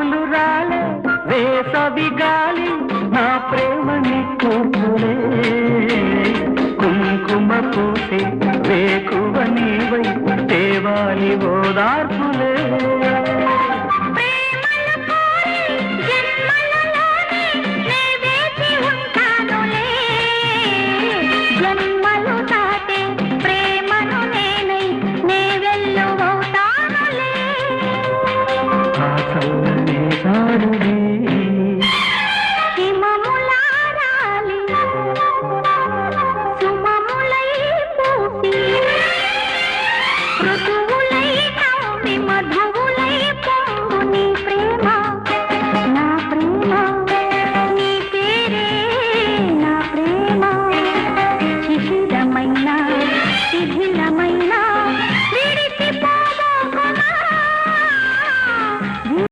నవ్వులు రాలే వేసవి గాలి నా ప్రేమని కూతులే కుంకుమ పూసే వేకువ నీవై దేవాలి ఓదార్పులే జన్మలు దాటే ప్రేమను నేనై నే వెల్లువవుతానులే ఆ చల్లని దారులే